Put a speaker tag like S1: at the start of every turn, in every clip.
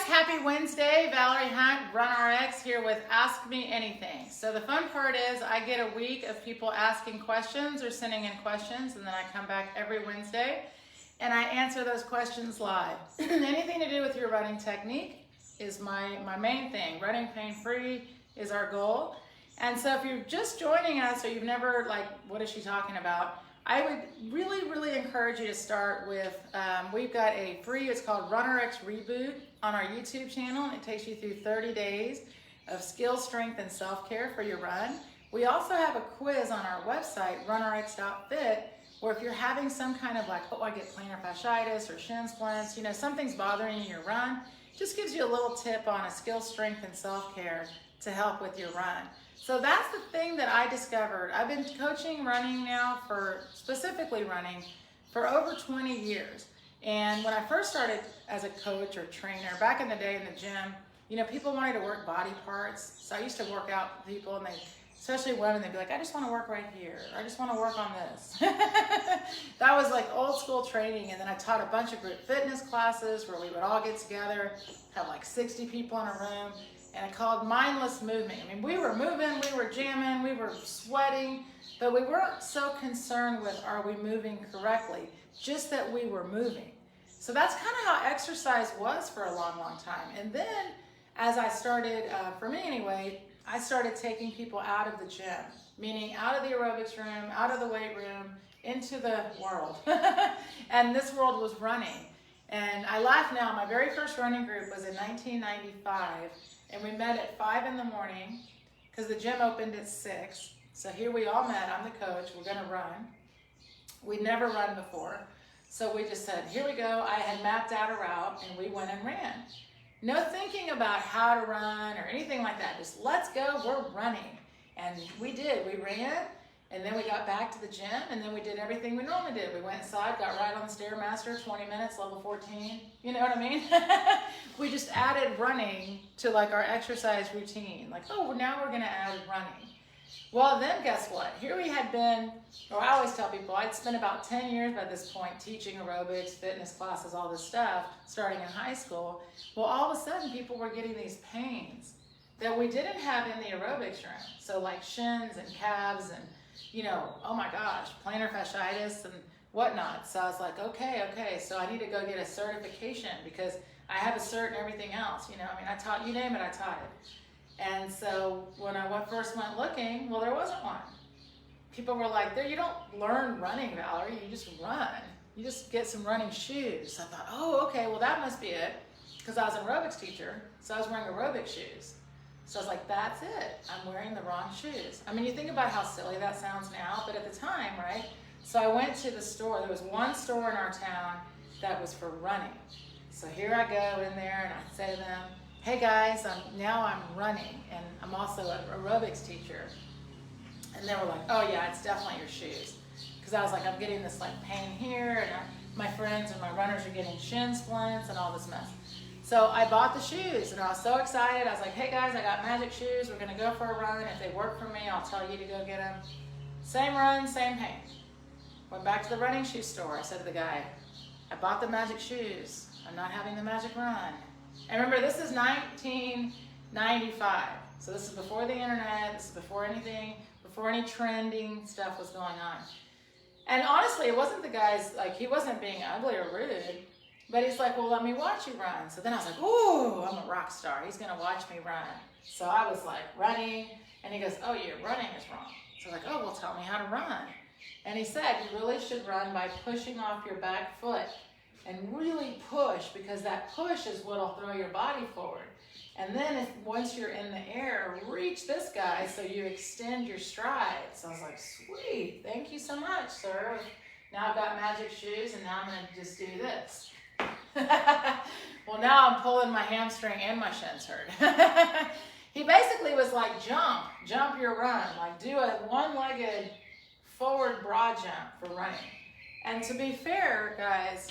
S1: happy Wednesday. Valerie Hunt, Run RX here with Ask Me Anything. So the fun part is I get a week of people asking questions or sending in questions, and then I come back every Wednesday and I answer those questions live. Anything to do with your running technique is my main thing. Running pain-free is our goal. And so if you're just joining us or you've never, what is she talking about? I would really encourage you to start with, we've got a free, it's called Run RX Reboot on our YouTube channel, and it takes you through 30 days of skill, strength, and self-care for your run. We also have a quiz on our website, runrx.fit, where if you're having some kind of I get plantar fasciitis or Shin splints, something's bothering you in your run, just gives you a little tip on a skill, strength, and self-care to help with your run. So that's the thing that I discovered. I've been coaching running now specifically running, for over 20 years. And when I first started as a coach or trainer, back in the day in the gym, people wanted to work body parts. So I used to work out with people, and especially women, they'd be like, I just want to work right here. I just want to work on this. That was like old school training. And then I taught a bunch of group fitness classes where we would all get together, have 60 people in a room. And I called mindless movement. I mean, we were moving, we were jamming, we were sweating, but we weren't so concerned with are we moving correctly, just that we were moving. So that's kind of how exercise was for a long time. And then as I started, for me anyway, I started taking people out of the gym, meaning out of the aerobics room, out of the weight room, into the world. And this world was running. And I laugh now, my very first running group was in 1995. And we met at 5 in the morning because the gym opened at 6. So here we all met. I'm the coach. We're going to run. We'd never run before. So we just said, here we go. I had mapped out a route and we went and ran. No thinking about how to run or anything like that. Just let's go. We're running. And we did. We ran. And then we got back to the gym, and then we did everything we normally did. We went inside, got right on the Stairmaster, 20 minutes, level 14. You know what I mean? We just added running to our exercise routine. Now we're gonna add running. Well, then guess what? Here we had been, or I always tell people, I'd spent about 10 years by this point teaching aerobics, fitness classes, all this stuff, starting in high school. Well, all of a sudden people were getting these pains that we didn't have in the aerobics room. So shins and calves and oh my gosh, plantar fasciitis and whatnot. So I was like, okay, so I need to go get a certification because I have a cert and everything else. I taught, you name it, I taught it. And so when I first went looking, well, there wasn't one. People were like, you don't learn running, Valerie, you just run. You just get some running shoes. So I thought, oh, okay, well, that must be it. Because I was an aerobics teacher, so I was wearing aerobic shoes. So I was like, that's it. I'm wearing the wrong shoes. I mean, you think about how silly that sounds now, but at the time, right? So I went to the store. There was one store in our town that was for running. So here I go in there and I say to them, hey guys, now I'm running and I'm also an aerobics teacher. And they were like, oh yeah, it's definitely your shoes. Because I was like, I'm getting this pain here, and my friends and my runners are getting shin splints and all this mess. So I bought the shoes and I was so excited. I was like, hey guys, I got magic shoes. We're gonna go for a run. If they work for me, I'll tell you to go get them. Same run, same pain. Went back to the running shoe store. I said to the guy, I bought the magic shoes. I'm not having the magic run. And remember, this is 1995. So this is before the internet. This is before anything, before any trending stuff was going on. And honestly, it wasn't the guy's, he wasn't being ugly or rude. But he's like, well, let me watch you run. So then I was like, ooh, I'm a rock star. He's going to watch me run. So I was running. And he goes, oh, your running is wrong. So I was like, oh, well, tell me how to run. And he said, you really should run by pushing off your back foot. And really push, because that push is what will throw your body forward. And then once you're in the air, reach this guy so you extend your stride. So I was like, sweet. Thank you so much, sir. Now I've got magic shoes, and now I'm going to just do this. Well, now I'm pulling my hamstring and my shins hurt. He basically was like, jump your run, do a one-legged forward broad jump for running. And to be fair, guys,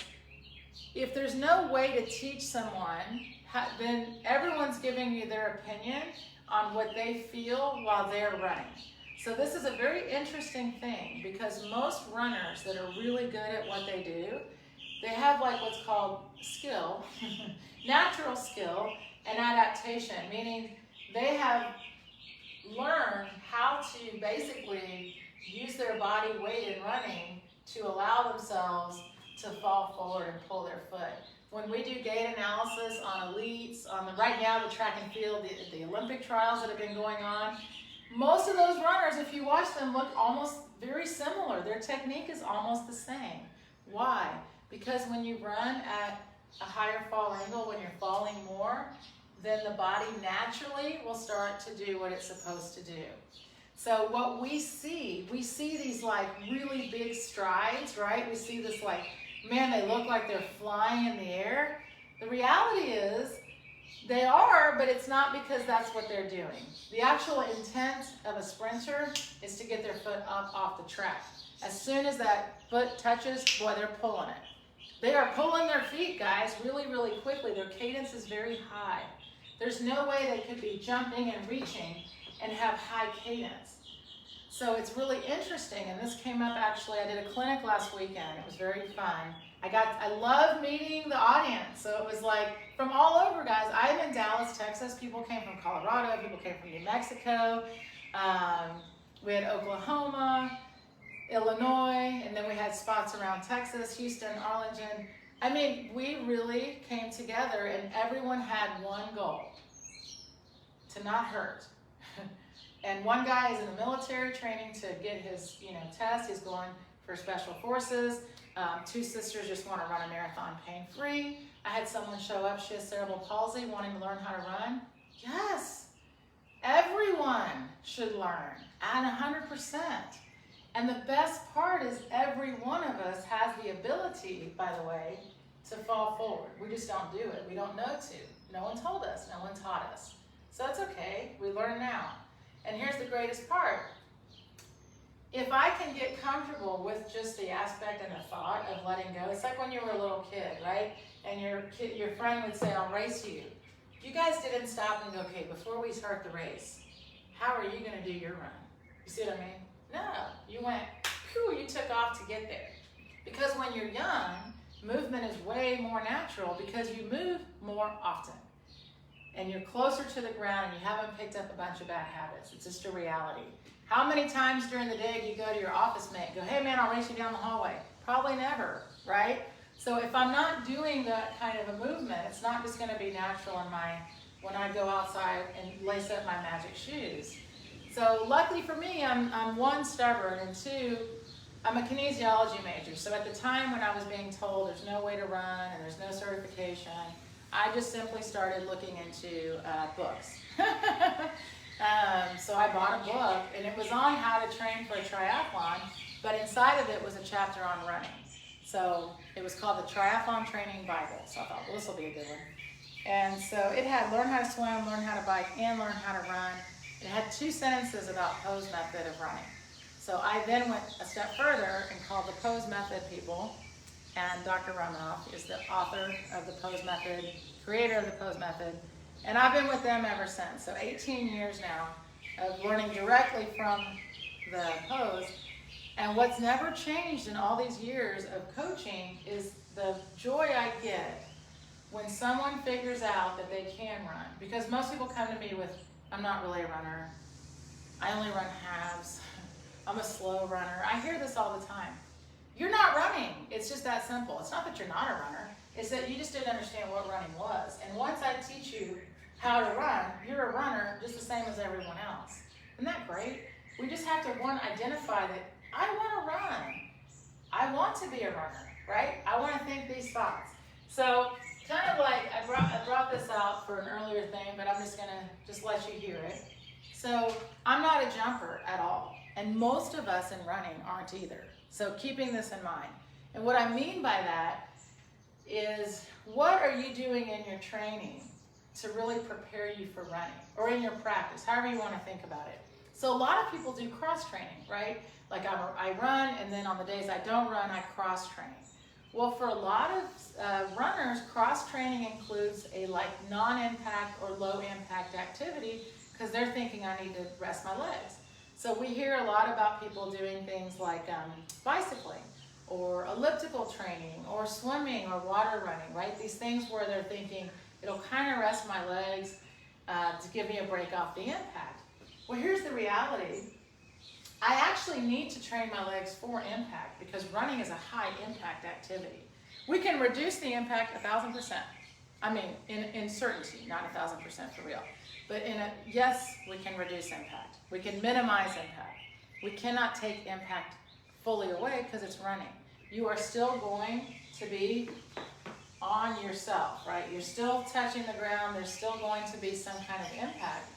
S1: if there's no way to teach someone, then everyone's giving you their opinion on what they feel while they're running. So this is a very interesting thing, because most runners that are really good at what they do, they have like what's called skill, natural skill and adaptation, meaning they have learned how to basically use their body weight in running to allow themselves to fall forward and pull their foot. When we do gait analysis on elites, right now the track and field, the Olympic trials that have been going on, most of those runners, if you watch them, look almost very similar. Their technique is almost the same. Why? Because when you run at a higher fall angle, when you're falling more, then the body naturally will start to do what it's supposed to do. So what we see these like really big strides, right? We see this like, man, they look like they're flying in the air. The reality is they are, but it's not because that's what they're doing. The actual intent of a sprinter is to get their foot up off the track. As soon as that foot touches, boy, they're pulling it. They are pulling their feet, guys, really, really quickly. Their cadence is very high. There's no way they could be jumping and reaching and have high cadence. So it's really interesting, and this came up actually, I did a clinic last weekend. It was very fun. I love meeting the audience. So it was like from all over, guys. I'm in Dallas, Texas. People came from Colorado. People came from New Mexico. We had Oklahoma, Illinois, and then we had spots around Texas, Houston, Arlington. I mean, we really came together, and everyone had one goal: to not hurt. And one guy is in the military training to get his, test. He's going for special forces. Two sisters just want to run a marathon pain-free. I had someone show up. She has cerebral palsy, wanting to learn how to run. Yes, everyone should learn at 100%. And the best part is every one of us has the ability, by the way, to fall forward. We just don't do it. We don't know to. No one told us. No one taught us. So it's okay. We learn now. And here's the greatest part. If I can get comfortable with just the aspect and the thought of letting go, it's like when you were a little kid, right? And your friend would say, I'll race you. You guys didn't stop and go, okay, before we start the race, how are you going to do your run? You see what I mean? No, you went, phew, you took off to get there. Because when you're young, movement is way more natural because you move more often. And you're closer to the ground and you haven't picked up a bunch of bad habits. It's just a reality. How many times during the day do you go to your office mate and go, hey man, I'll race you down the hallway? Probably never, right? So if I'm not doing that kind of a movement, it's not just going to be natural when I go outside and lace up my magic shoes. So luckily for me, I'm one, stubborn, and two, I'm a kinesiology major. So at the time when I was being told there's no way to run and there's no certification, I just simply started looking into books. So I bought a book, and it was on how to train for a triathlon, but inside of it was a chapter on running. So it was called the Triathlon Training Bible. So I thought, well, this will be a good one. And so it had learn how to swim, learn how to bike, and learn how to run. It had 2 sentences about pose method of running. So I then went a step further and called the pose method people. And Dr. Romanoff is the author of the pose method, creator of the pose method. And I've been with them ever since. So 18 years now of learning directly from the pose. And what's never changed in all these years of coaching is the joy I get when someone figures out that they can run. Because most people come to me with, I'm not really a runner. I only run halves. I'm a slow runner. I hear this all the time. You're not running. It's just that simple. It's not that you're not a runner. It's that you just didn't understand what running was. And once I teach you how to run, you're a runner just the same as everyone else. Isn't that great? We just have to, one, identify that I want to run. I want to be a runner, right? I want to think these thoughts. So kind of like, I brought this out for an earlier thing, but I'm just going to just let you hear it. So I'm not a jumper at all. And most of us in running aren't either. So keeping this in mind. And what I mean by that is, what are you doing in your training to really prepare you for running, or in your practice, however you want to think about it. So a lot of people do cross training, right? Like I run, and then on the days I don't run, I cross train. Well, for a lot of runners, cross training includes a non-impact or low impact activity because they're thinking I need to rest my legs. So we hear a lot about people doing things like bicycling or elliptical training, or swimming, or water running, right? These things where they're thinking, it'll kind of rest my legs to give me a break off the impact. Well, here's the reality. I actually need to train my legs for impact because running is a high impact activity. We can reduce the impact 1,000%. I mean, in certainty, not 1,000% for real. But yes, we can reduce impact. We can minimize impact. We cannot take impact fully away because it's running. You are still going to be on yourself, right? You're still touching the ground. There's still going to be some kind of impact.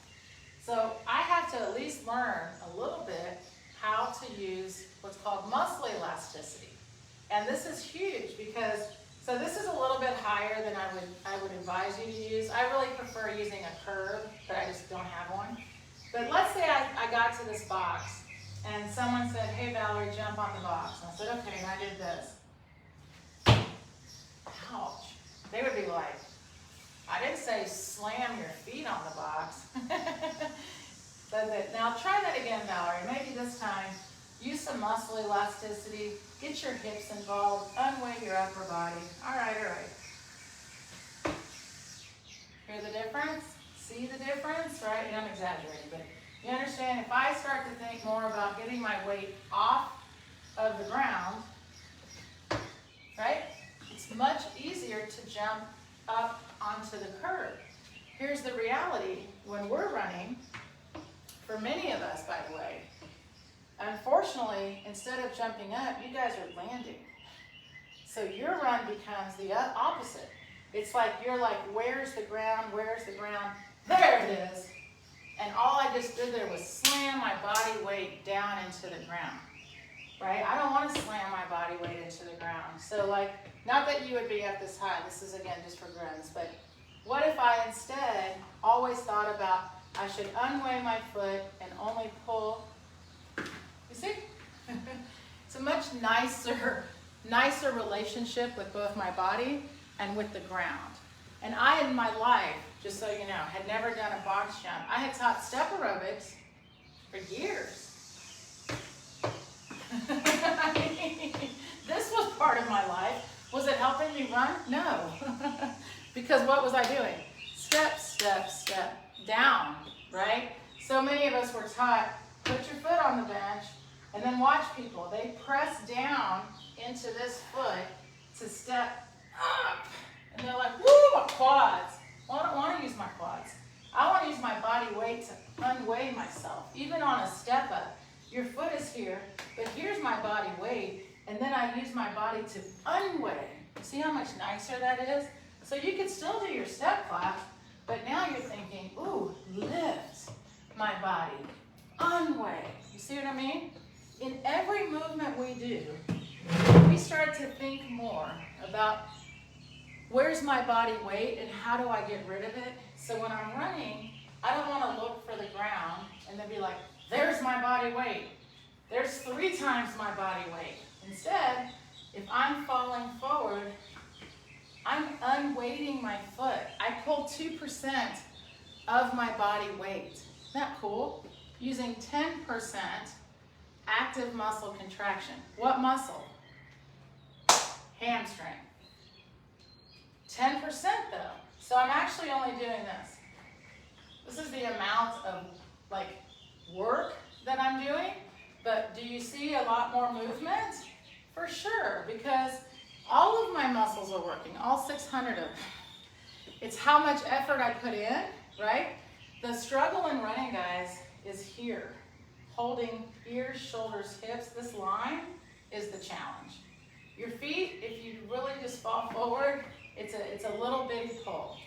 S1: So I have to at least learn a little bit how to use what's called muscle elasticity. And this is huge because, so this is a little bit higher than I would advise you to use. I really prefer using a curve, but I just don't have one. But let's say I got to this box and someone said, hey Valerie, jump on the box. And I said, okay, and I did this. Ouch. They would be like, I didn't say slam your feet on the box. Now try that again, Valerie. Maybe this time use some muscle elasticity. Get your hips involved. Unweight your upper body. All right, all right. Hear the difference? See the difference? Right? And I'm exaggerating, but you understand, if I start to think more about getting my weight off of the ground, right? It's much easier to jump up onto the curb. Here's the reality. When we're running, for many of us, by the way, unfortunately, instead of jumping up, you guys are landing. So your run becomes the opposite. It's like you're like, where's the ground? Where's the ground? There it is. And all I just did there was slam my body weight down into the ground. Right? I don't want to slam my body weight into the ground. So like, not that you would be up this high. This is again just for grins. But what if I instead always thought about I should unweigh my foot and only pull. You see? It's a much nicer relationship with both my body and with the ground. And I, in my life, just so you know, had never done a box jump. I had taught step aerobics for years. I mean, this was part of my life. Was it helping me run? No. Because what was I doing? Step, step, step, down, right? So many of us were taught, put your foot on the bench, and then watch people. They press down into this foot to step up. And they're like, woo, my quads. Well, I don't want to use my quads. I want to use my body weight to unweigh myself. Even on a step up, your foot is here, but here's my body weight, and then I use my body to unweigh. See how much nicer that is? So you can still do your step class, but now you're thinking, ooh, lift my body, unweigh. You see what I mean? In every movement we do, we start to think more about where's my body weight and how do I get rid of it? So when I'm running, I don't want to look for the ground and then be like, there's my body weight. There's 3 times my body weight. Instead, if I'm falling forward, I'm unweighting my foot. I pull 2% of my body weight. Isn't that cool? Using 10% active muscle contraction. What muscle? Hamstring. 10% though. So I'm actually only doing this. This is the amount of like work that I'm doing, but do you see a lot more movement? For sure, because all of my muscles are working, all 600 of them. It's how much effort I put in, right? The struggle in running, guys, is here. Holding ears, shoulders, hips. This line is the challenge. Your feet, if you really just fall forward, it's a little bitty pull.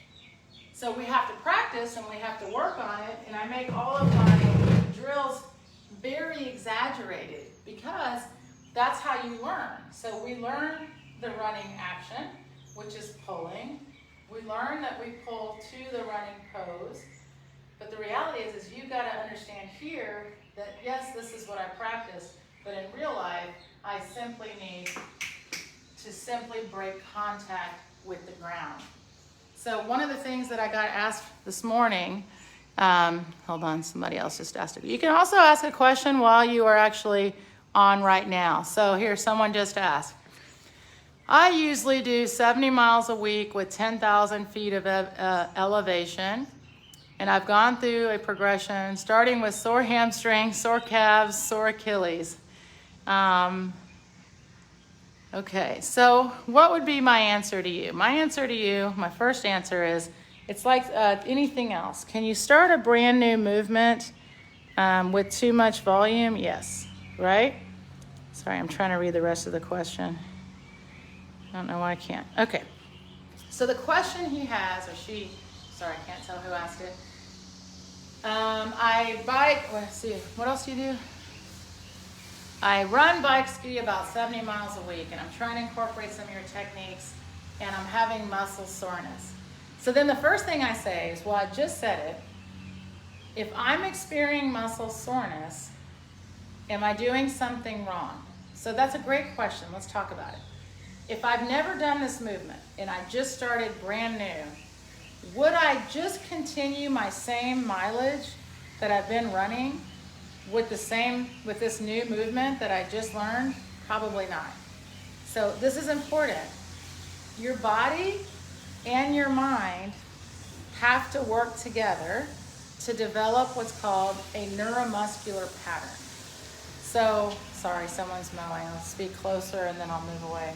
S1: So we have to practice and we have to work on it, and I make all of my drills very exaggerated because that's how you learn. So we learn the running action, which is pulling. We learn that we pull to the running pose. But the reality is you got to understand here that yes, this is what I practice, but in real life, I simply need to simply break contact with the ground. So one of the things that I got asked this morning, hold on, somebody else just asked it. You can also ask a question while you are actually on right now. So here, someone just asked. I usually do 70 miles a week with 10,000 feet of elevation. And I've gone through a progression starting with sore hamstrings, sore calves, sore Achilles. Okay, so what would be my answer to you? My answer to you, my first answer is, it's like anything else. Can you start a brand new movement with too much volume? Yes, right? Sorry, I'm trying to read the rest of the question. I don't know why I can't. Okay, so the question he has, or she, sorry, I can't tell who asked it. I bike, let's see, what else do you do? I run, bike, ski about 70 miles a week, and I'm trying to incorporate some of your techniques, and I'm having muscle soreness. So then the first thing I say is, well, I just said it. If I'm experiencing muscle soreness, am I doing something wrong? So that's a great question. Let's talk about it. If I've never done this movement, and I just started brand new, would I just continue my same mileage that I've been running with this new movement that I just learned? Probably not. So this is important. Your body and your mind have to work together to develop what's called a neuromuscular pattern. So, sorry, someone's mowing. I'll speak closer and then I'll move away.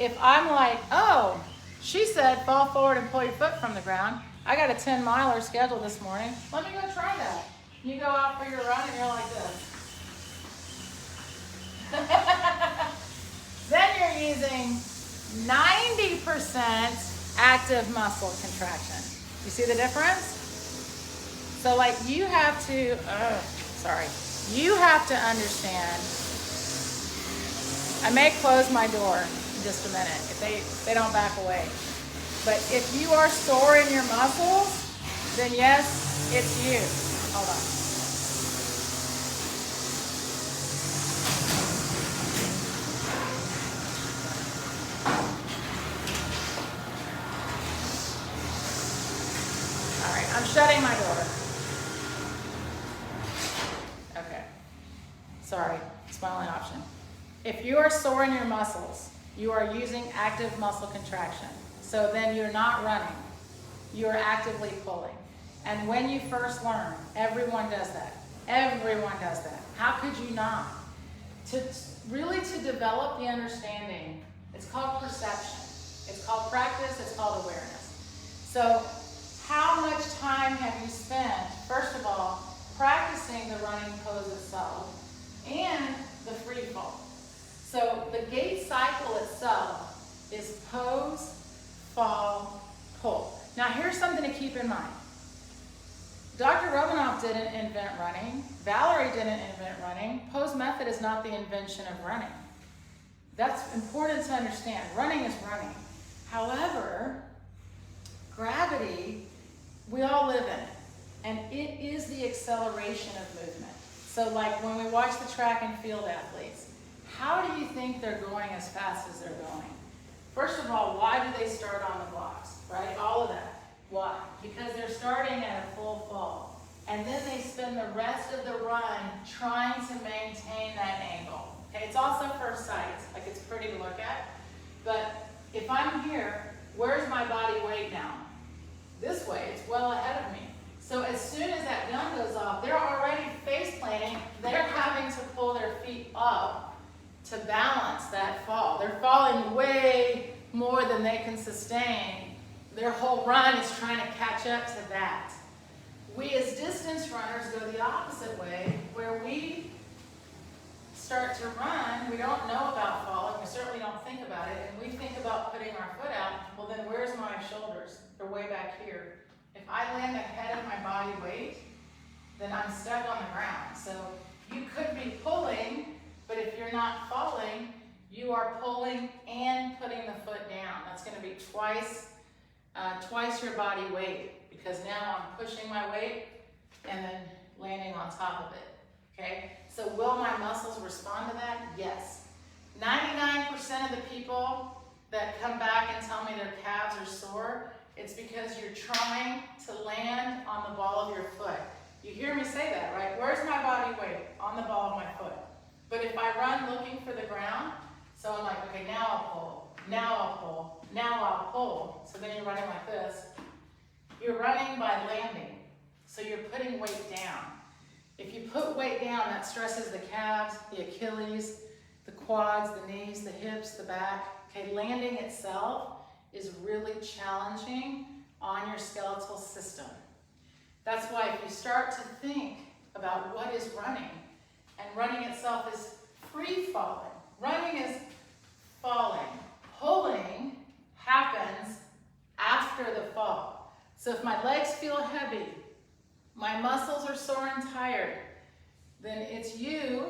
S1: If I'm like, oh, she said fall forward and pull your foot from the ground. I got a 10-miler scheduled this morning. Let me go try that. You go out for your run and you're like this. Then you're using 90% active muscle contraction. You see the difference? So like you have to, you have to understand. I may close my door in just a minute if they don't back away. But if you are sore in your muscles, then yes, it's you. Hold on. All right, I'm shutting my door. Okay. Sorry, it's my only option. If you are sore in your muscles, you are using active muscle contraction. So then you're not running. You're actively pulling. And when you first learn, everyone does that. Everyone does that. How could you not? To develop the understanding, it's called perception. It's called practice. It's called awareness. So how much time have you spent, first of all, practicing the running pose itself and the free fall? So the gait cycle itself is pose, fall, pull. Now here's something to keep in mind. Dr. Romanoff didn't invent running. Valerie didn't invent running. Pose method is not the invention of running. That's important to understand. Running is running. However, gravity, we all live in it. And it is the acceleration of movement. So like when we watch the track and field athletes, how do you think they're going as fast as they're going? First of all, why do they start on the blocks, right? All of that. Why? Because they're starting at a full fall. And then they spend the rest of the run trying to maintain that angle. Okay, it's also first sight. Like it's pretty to look at. But if I'm here, where's my body weight now? This way, it's well ahead of me. So as soon as that gun goes off, they're already face planting. They're having to pull their feet up to balance that fall. They're falling way more than they can sustain. Their whole run is trying to catch up to that. We as distance runners go the opposite way, where we start to run, we don't know about falling, we certainly don't think about it, and we think about putting our foot out. Well, then where's my shoulders? They're way back here. If I land ahead of my body weight, then I'm stuck on the ground. So you could be pulling, but if you're not falling, you are pulling and putting the foot down. That's going to be twice your body weight, because now I'm pushing my weight and then landing on top of it. Okay? So will my muscles respond to that? Yes. 99% of the people that come back and tell me their calves are sore, it's because you're trying to land on the ball of your foot. You hear me say that, right? Where's my body weight? On the ball of my foot. But if I run looking for the ground, so I'm like, okay, now I'll pull, now I'll pull, now I'll pull. So then you're running like this. You're running by landing. So you're putting weight down. If you put weight down, that stresses the calves, the Achilles, the quads, the knees, the hips, the back. Okay, landing itself is really challenging on your skeletal system. That's why if you start to think about what is running, and running itself is free falling. Running is falling. Pulling happens after the fall. So if my legs feel heavy, my muscles are sore and tired, then it's you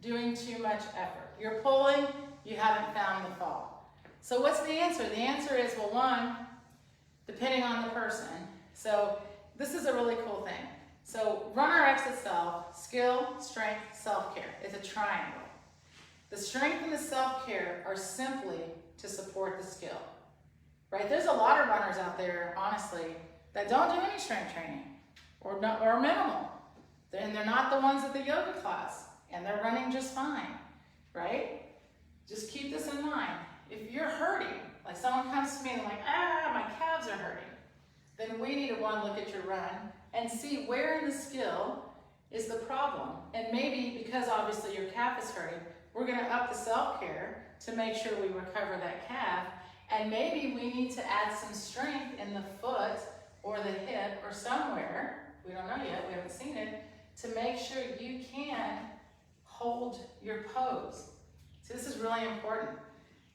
S1: doing too much effort. You're pulling, you haven't found the fall. So what's the answer? The answer is, well, one, depending on the person. So this is a really cool thing. So RunRx itself, skill, strength, self-care. It's a triangle. The strength and the self-care are simply to support the skill, right? There's a lot of runners out there, honestly, that don't do any strength training or minimal. And they're not the ones at the yoga class, and they're running just fine, right? Just keep this in mind. If you're hurting, like someone comes to me and like, my calves are hurting, then we need to look at your run and see where in the skill is the problem. And maybe because obviously your calf is hurting, we're gonna up the self-care to make sure we recover that calf. And maybe we need to add some strength in the foot or the hip or somewhere, we don't know yet, we haven't seen it, to make sure you can hold your pose. So this is really important.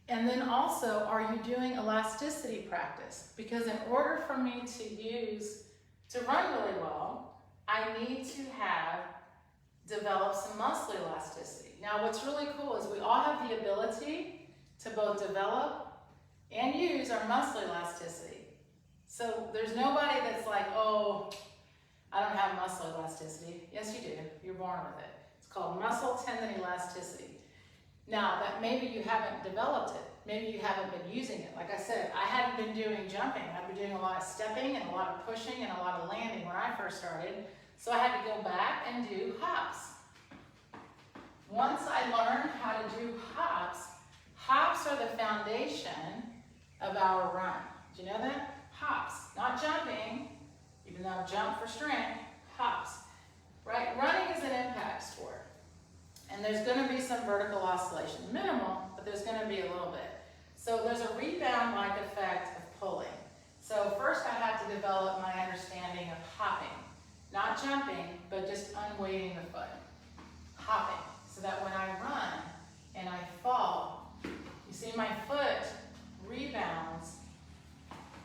S1: And then also, are you doing elasticity practice? Because in order for me to run really well, I need to develop some muscle elasticity. Now what's really cool is we all have the ability to both develop and use our muscle elasticity. So there's nobody that's like, oh, I don't have muscle elasticity. Yes, you do. You're born with it. It's called muscle tendon elasticity. Now, that maybe you haven't developed it. Maybe you haven't been using it. Like I said, I hadn't been doing jumping. I've been doing a lot of stepping and a lot of pushing and a lot of landing when I first started. So I had to go back and do hops. Once I learned how to do hops, hops are the foundation of our run. Do you know that? Hops, not jumping, even though jump for strength, hops. Right? Running is an impact sport. And there's going to be some vertical oscillation. Minimal, but there's going to be a little bit. So there's a rebound-like effect of pulling. So first I had to develop my understanding of hopping. Not jumping, but just unweighting the foot. Hopping. So that when I run and I fall, you see my foot rebounds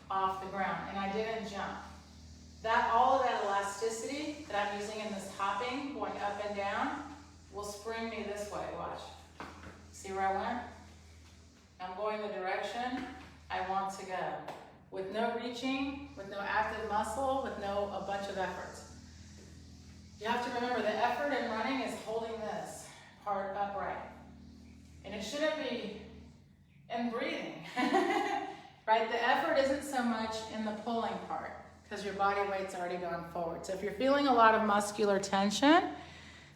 S1: off the ground, and I didn't jump. All of that elasticity that I'm using in this hopping, going up and down, will spring me this way. Watch. See where I went? I'm going the direction I want to go. With no reaching, with no active muscle, with a bunch of efforts. You have to remember the effort in running is holding this part upright. And it shouldn't be in breathing. Right? The effort isn't so much in the pulling part because your body weight's already gone forward. So if you're feeling a lot of muscular tension,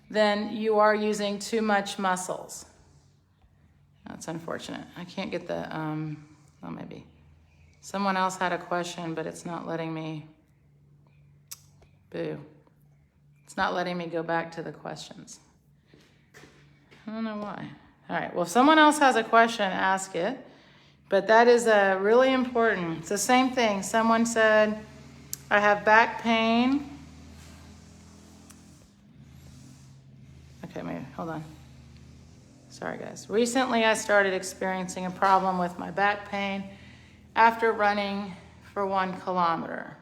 S1: then you are using too much muscles. That's unfortunate. I can't get the, well, maybe. Someone else had a question, but it's not letting me, boo. It's not letting me go back to the questions. I don't know why. All right, well, if someone else has a question, ask it. But that is really important. It's the same thing. Someone said, I have back pain. Okay, maybe, hold on. Sorry, guys. Recently, I started experiencing a problem with my back pain after running for 1 kilometer.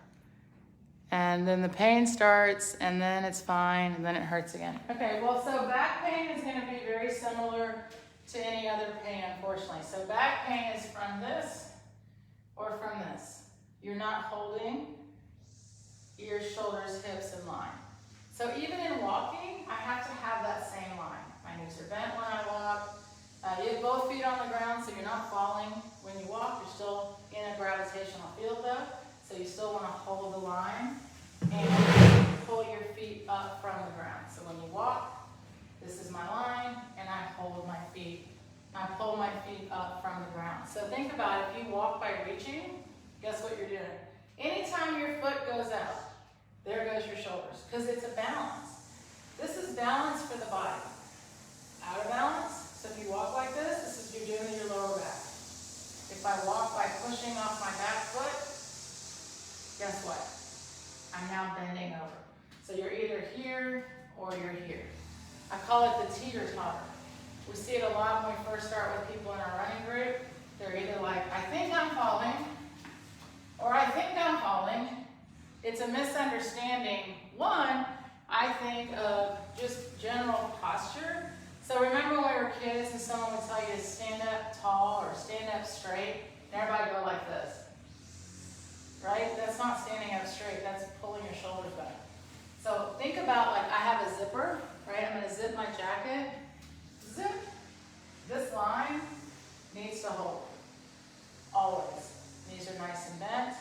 S1: And then the pain starts, and then it's fine, and then it hurts again. Okay, well, so back pain is going to be very similar to any other pain, unfortunately. So back pain is from this or from this. You're not holding ears, shoulders, hips in line. So even in walking, I have to have that same line. My knees are bent when I walk. You have both feet on the ground, so you're not falling. When you walk, you're still in a gravitational field though, so you still want to hold the line and pull your feet up from the ground. So when you walk, this is my line, and I pull my feet up from the ground. So think about it, if you walk by reaching, guess what you're doing? Anytime your foot goes out, there goes your shoulders, because it's a balance. This is balance for the body. Out of balance, so if you walk like this is you're doing your lower back. If I walk by pushing off my back foot, guess what? I'm now bending over. So you're either here or you're here. I call it the teeter-totter. We see it a lot when we first start with people in our running group. They're either like, I think I'm falling, or I think I'm falling. It's a misunderstanding. One, I think of just general posture. So remember when we were kids and someone would tell you to stand up tall or stand up straight, and everybody go like this, right? That's not standing up straight, that's pulling your shoulders back. So think about, like, I have a zipper, right? I'm gonna zip my jacket, zip. This line needs to hold, always. Knees are nice and bent.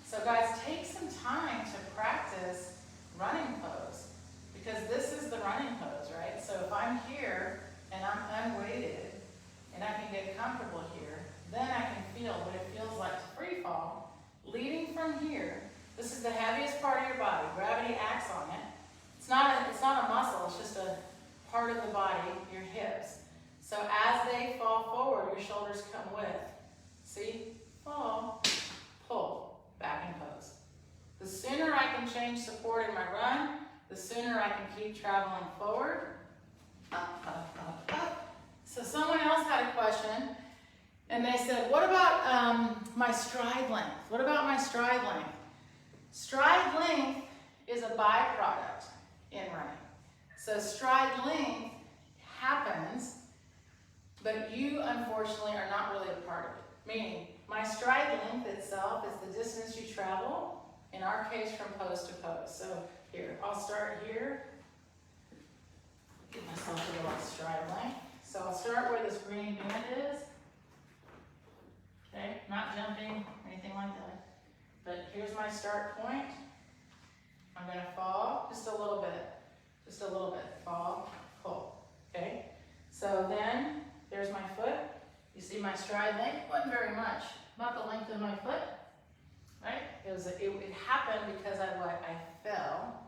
S1: So guys, take some time to practice running pose, because this is the running pose, right? So if I'm here and I'm unweighted and I can get comfortable here, then I can feel what it feels like to free fall. Leading from here, this is the heaviest part of your body. Gravity acts on it. It's not a muscle, it's just a part of the body, your hips. So as they fall forward, your shoulders come with. See? Fall, pull, back in pose. The sooner I can change support in my run, the sooner I can keep traveling forward. Up, up, up, up. So someone else had a question, and they said, what about my stride length? What about my stride length? Stride length is a byproduct in running. So stride length happens, but you, unfortunately, are not really a part of it. Meaning, my stride length itself is the distance you travel, in our case, from pose to pose. So here, I'll start here. Give myself a little stride length. So I'll start where this green band is. Okay, not jumping, anything like that. But here's my start point. I'm gonna fall just a little bit, fall, pull, okay? So then, there's my foot. You see my stride length? Wasn't very much, about the length of my foot, right? It happened because I fell,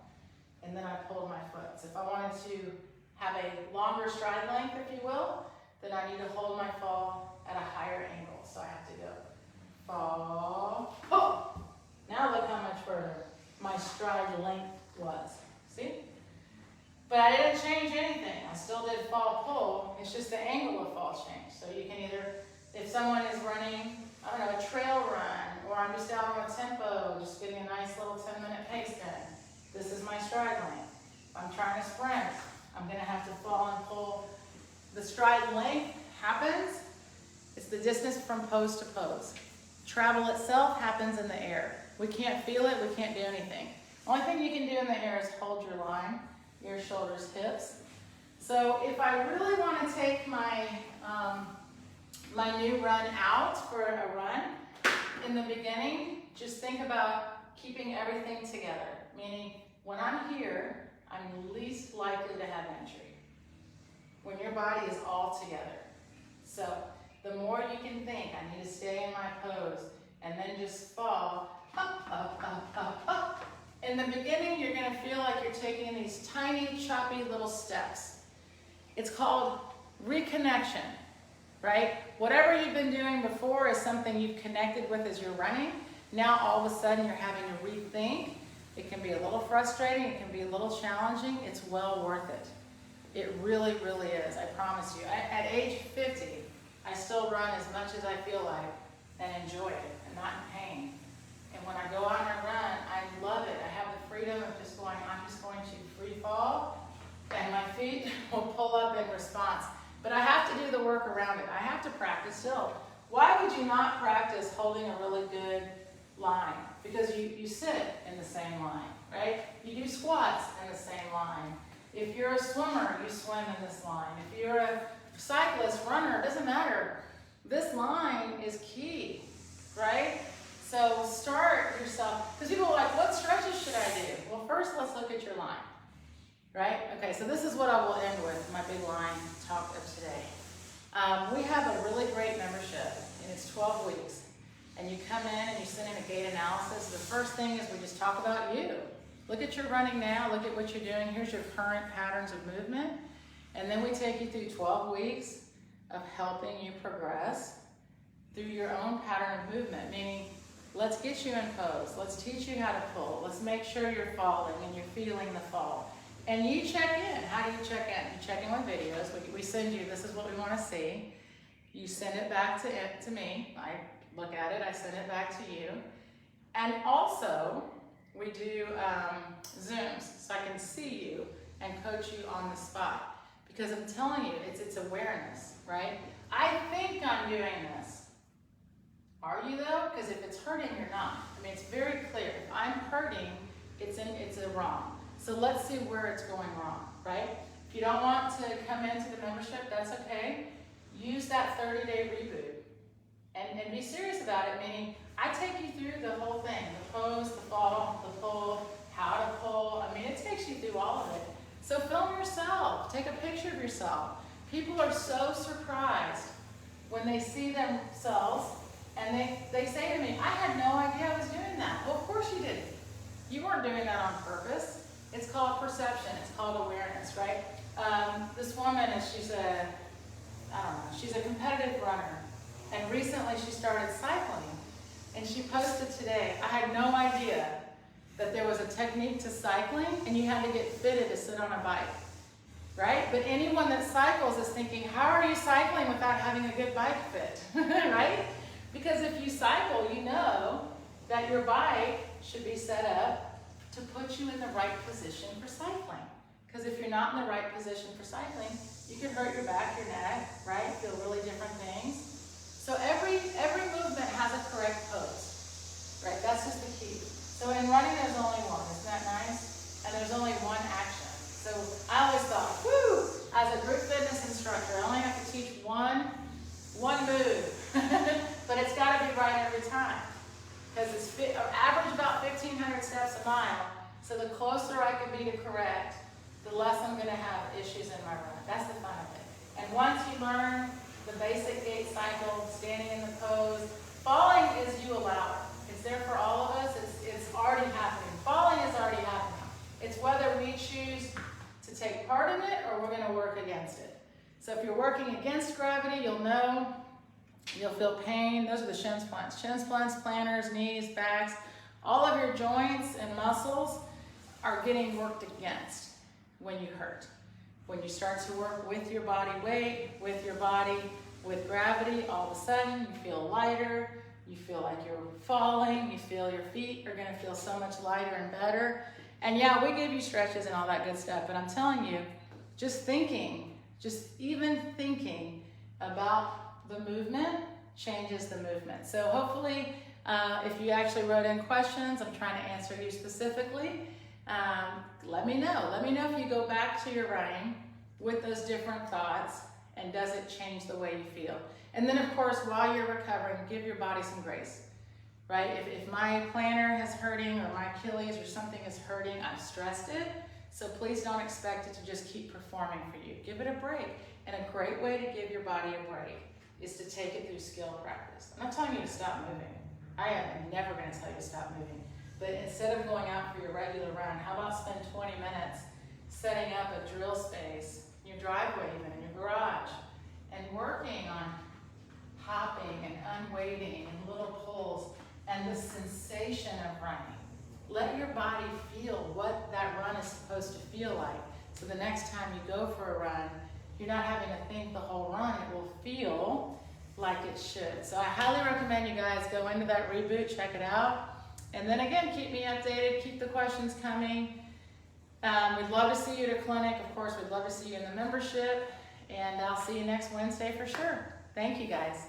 S1: and then I pulled my foot. So if I wanted to have a longer stride length, if you will, then I need to hold my fall at a higher angle. So I have to go fall, pull. Now look how much further my stride length was. See? But I didn't change anything. I still did fall, pull. It's just the angle of fall changed. So you can either, if someone is running, I don't know, a trail run, or I'm just out on a tempo, just getting a nice little 10-minute pace in, this is my stride length. If I'm trying to sprint, I'm gonna have to fall and pull. The stride length happens, it's the distance from pose to pose. Travel itself happens in the air. We can't feel it, we can't do anything. Only thing you can do in the air is hold your line, your shoulders, hips. So if I really want to take my my new run out for a run, in the beginning, just think about keeping everything together. Meaning, when I'm here, I'm least likely to have injury. When your body is all together. So the more you can think, I need to stay in my pose, and then just fall, up, up, up, up, up. In the beginning, you're gonna feel like you're taking these tiny, choppy little steps. It's called reconnection, right? Whatever you've been doing before is something you've connected with as you're running. Now, all of a sudden, you're having to rethink. It can be a little frustrating, it can be a little challenging. It's well worth it. It really, really is, I promise you. At age 50, I still run as much as I feel like and enjoy it and not in pain. And when I go out and I run, I love it. I have the freedom of just going, I'm just going to free fall, and my feet will pull up in response. But I have to do the work around it. I have to practice still. Why would you not practice holding a really good line? Because you sit in the same line, right? You do squats in the same line. If you're a swimmer, you swim in this line. If you're a cyclist, runner, it doesn't matter. This line is key, right? So start yourself, because people are like, what stretches should I do? Well, first let's look at your line, right? Okay, so this is what I will end with, my big line talk of today. We have a really great membership, and it's 12 weeks. And you come in and you send in a gait analysis. The first thing is we just talk about you. Look at your running now, look at what you're doing. Here's your current patterns of movement. And then we take you through 12 weeks of helping you progress through your own pattern of movement, meaning let's get you in pose, let's teach you how to pull, let's make sure you're falling and you're feeling the fall. And you check in. How do you check in? You check in with videos. We send you, this is what we want to see. You send it back to me. I look at it, I send it back to you. And also, we do Zooms, so I can see you and coach you on the spot. Because I'm telling you, it's awareness, right? I think I'm doing this. Are you though? Because if it's hurting, you're not. I mean, it's very clear. If I'm hurting, it's a wrong. So let's see where it's going wrong, right? If you don't want to come into the membership, that's okay. Use that 30-day reboot. And be serious about it, meaning I take you through the whole thing, the pose, the fall, the pull, how to pull. I mean, it takes you through all of it. So film yourself, take a picture of yourself. People are so surprised when they see themselves and they say to me, I had no idea I was doing that. Well, of course you didn't. You weren't doing that on purpose. It's called perception, it's called awareness, right? This woman, she's a competitive runner. And recently she started cycling. And she posted today, I had no idea that there was a technique to cycling and you had to get fitted to sit on a bike, right? But anyone that cycles is thinking, how are you cycling without having a good bike fit, right? Because if you cycle, you know that your bike should be set up to put you in the right position for cycling. Because if you're not in the right position for cycling, you could hurt your back, your neck, right? Feel really different things. So every movement has a correct pose, right? That's just the key. So in running, there's only one. Isn't that nice? And there's only one action. So I always thought, whoo, as a group fitness instructor, I only have to teach one move. But it's got to be right every time. Because it's average about 1,500 steps a mile. So the closer I can be to correct, the less I'm going to have issues in my run. That's the fun of it. And once you learn the basic gait cycle, standing in the pose, falling is you allow it. It's there for all of us. It's already happening. Falling is already happening. It's whether we choose to take part in it or we're going to work against it. So if you're working against gravity, you'll know, you'll feel pain. Those are the Shin splints. Shin splints, plantars, knees, backs, all of your joints and muscles are getting worked against when you hurt. When you start to work with your body weight, with your body, with gravity, all of a sudden you feel lighter, you feel like you're falling, you feel your feet are gonna feel so much lighter and better. And yeah, we give you stretches and all that good stuff, but I'm telling you, just even thinking about the movement changes the movement. So hopefully, if you actually wrote in questions, I'm trying to answer you specifically. Let me know. Let me know if you go back to your running with those different thoughts and does it change the way you feel. And then of course, while you're recovering, give your body some grace, right? If my plantar is hurting or my Achilles or something is hurting, I've stressed it. So please don't expect it to just keep performing for you. Give it a break. And a great way to give your body a break is to take it through skill practice. I'm not telling you to stop moving. I am never going to tell you to stop moving. But instead of going out for your regular run, how about spend 20 minutes setting up a drill space, your driveway even, in your garage, and working on hopping and unweighting and little pulls and the sensation of running. Let your body feel what that run is supposed to feel like. So the next time you go for a run, you're not having to think the whole run. It will feel like it should. So I highly recommend you guys go into that reboot, check it out. And then again, keep me updated, keep the questions coming. We'd love to see you at a clinic. Of course, we'd love to see you in the membership. And I'll see you next Wednesday for sure. Thank you guys.